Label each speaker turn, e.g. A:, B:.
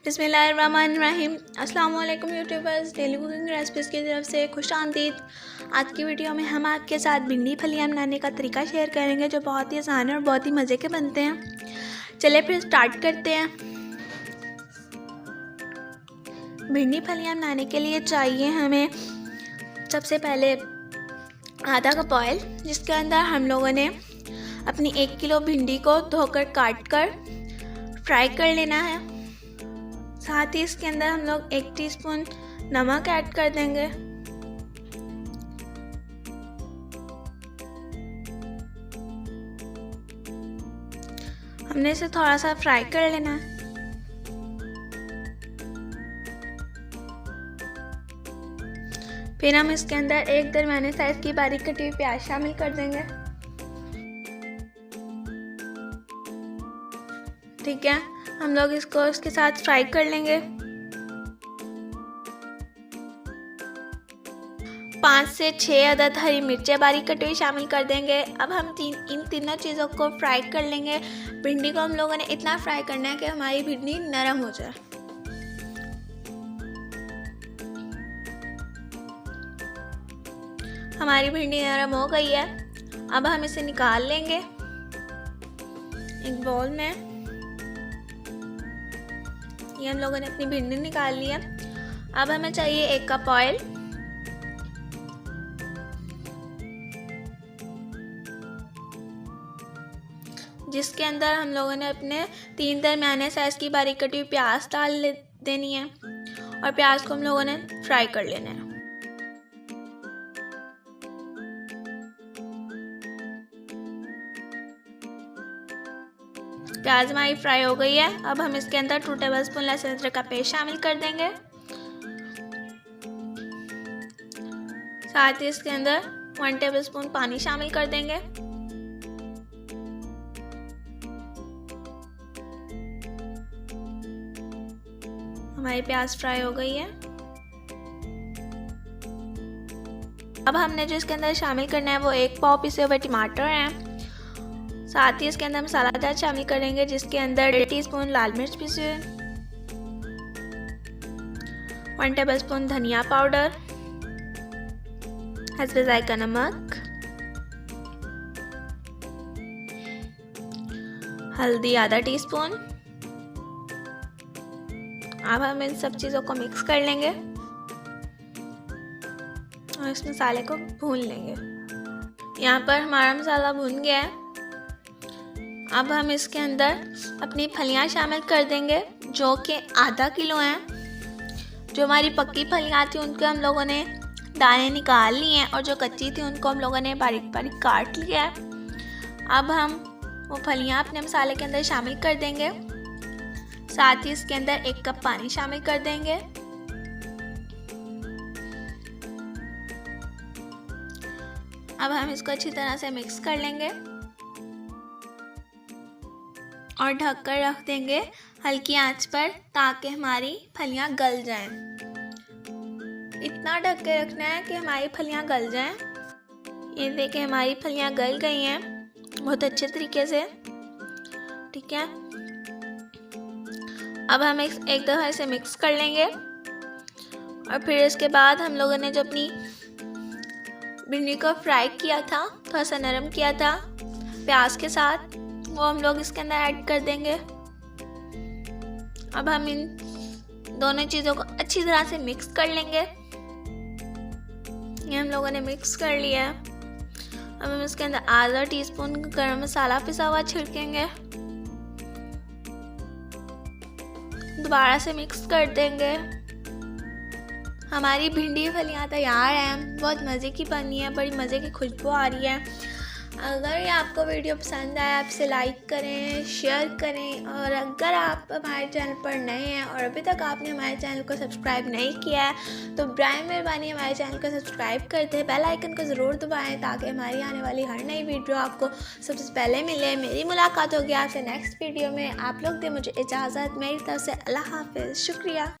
A: बिस्मिल्लाहिर्रहमानिर्रहीम। अस्सलाम वालेकुम यूट्यूबर्स, डेली कुकिंग रेसिपीज़ की तरफ से खुश आमदीद। आज की वीडियो में हम आपके साथ भिंडी फलियां बनाने का तरीका शेयर करेंगे जो बहुत ही आसान है और बहुत ही मज़े के बनते हैं। चलिए फिर स्टार्ट करते हैं। भिंडी फलियां बनाने के लिए चाहिए हमें सबसे पहले आधा कप ऑयल, जिसके अंदर हम लोगों ने अपनी 1 किलो भिंडी को धोकर काट कर फ्राई कर लेना है। साथ ही इसके अंदर हम लोग 1 टीस्पून नमक ऐड कर देंगे। हमने इसे थोड़ा सा फ्राई कर लेना है। फिर हम इसके अंदर एक दरमियाने साइज की बारीक कटी हुई प्याज शामिल कर देंगे। ठीक है, हम लोग इसको इसके साथ फ्राई कर लेंगे। 5 से 6 अदद हरी मिर्चें बारीक कटी हुई शामिल कर देंगे। अब हम इन तीनों चीज़ों को फ्राई कर लेंगे। भिंडी को हम लोगों ने इतना फ्राई करना है कि हमारी भिंडी नरम हो जाए। हमारी भिंडी नरम हो गई है। अब हम इसे निकाल लेंगे एक बाउल में। ये हम लोगों ने अपनी भिंडी निकाल ली है। अब हमें चाहिए 1 कप ऑयल, जिसके अंदर हम लोगों ने अपने 3 दरमियाने साइज की बारीक कटी हुई प्याज डाल देनी है और प्याज को हम लोगों ने फ्राई कर लेना है। प्याज हमारी फ्राई हो गई है। अब हम इसके अंदर 2 टेबलस्पून लहसुन अदरक का पेस्ट शामिल कर देंगे। साथ ही इसके अंदर 1 टेबलस्पून पानी शामिल कर देंगे। हमारी प्याज फ्राई हो गई है। अब हमने जो इसके अंदर शामिल करना है वो 1 पाव पिसे हुए टमाटर हैं। साथ ही इसके अंदर मसाला जात शामिल करेंगे, जिसके अंदर 1 टीस्पून लाल मिर्च पीसी हुई, 1 टेबलस्पून धनिया पाउडर, हस्बे जायका नमक, हल्दी आधा टीस्पून। अब हम इन सब चीज़ों को मिक्स कर लेंगे और इस मसाले को भून लेंगे। यहाँ पर हमारा मसाला भून गया है। अब हम इसके अंदर अपनी फलियां शामिल कर देंगे, जो कि आधा किलो हैं। जो हमारी पक्की फलियां थी उनके हम लोगों ने दाने निकाल लिए हैं और जो कच्ची थी उनको हम लोगों ने बारीक बारीक काट लिया है। अब हम वो फलियां अपने मसाले के अंदर शामिल कर देंगे। साथ ही इसके अंदर 1 कप पानी शामिल कर देंगे। अब हम इसको अच्छी तरह से मिक्स कर लेंगे और ढककर रख देंगे हल्की आंच पर, ताकि हमारी फलियां गल जाएं। इतना ढक के रखना है कि हमारी फलियां गल जाएं। ये देखिए हमारी फलियां गल गई हैं बहुत अच्छे तरीके से। ठीक है, अब हम एक दफ़ा इसे मिक्स कर लेंगे और फिर इसके बाद हम लोगों ने जो अपनी भिंडी को फ्राई किया था, थोड़ा सा नरम किया था प्याज के साथ, वो हम लोग इसके अंदर ऐड कर देंगे। अब हम इन दोनों चीज़ों को अच्छी तरह से मिक्स कर लेंगे। ये हम लोगों ने मिक्स कर लिया है। अब हम इसके अंदर आधा टीस्पून गरम मसाला पिसा हुआ छिड़केंगे। दोबारा से मिक्स कर देंगे। हमारी भिंडी फलियां तैयार हैं। बहुत मज़े की बनी है, बड़ी मज़े की खुशबू आ रही है। अगर ये आपको वीडियो पसंद आए आप इसे लाइक करें, शेयर करें, और अगर आप हमारे चैनल पर नए हैं और अभी तक आपने हमारे चैनल को सब्सक्राइब नहीं किया है तो बराए मेहरबानी हमारे चैनल को सब्सक्राइब कर दें। बेल आइकन को ज़रूर दबाएं ताकि हमारी आने वाली हर नई वीडियो आपको सबसे पहले मिले। मेरी मुलाकात होगी आपसे नेक्स्ट वीडियो में। आप लोग दें मुझे इजाज़त। मेरी तरफ से अल्लाह हाफिज़। शुक्रिया।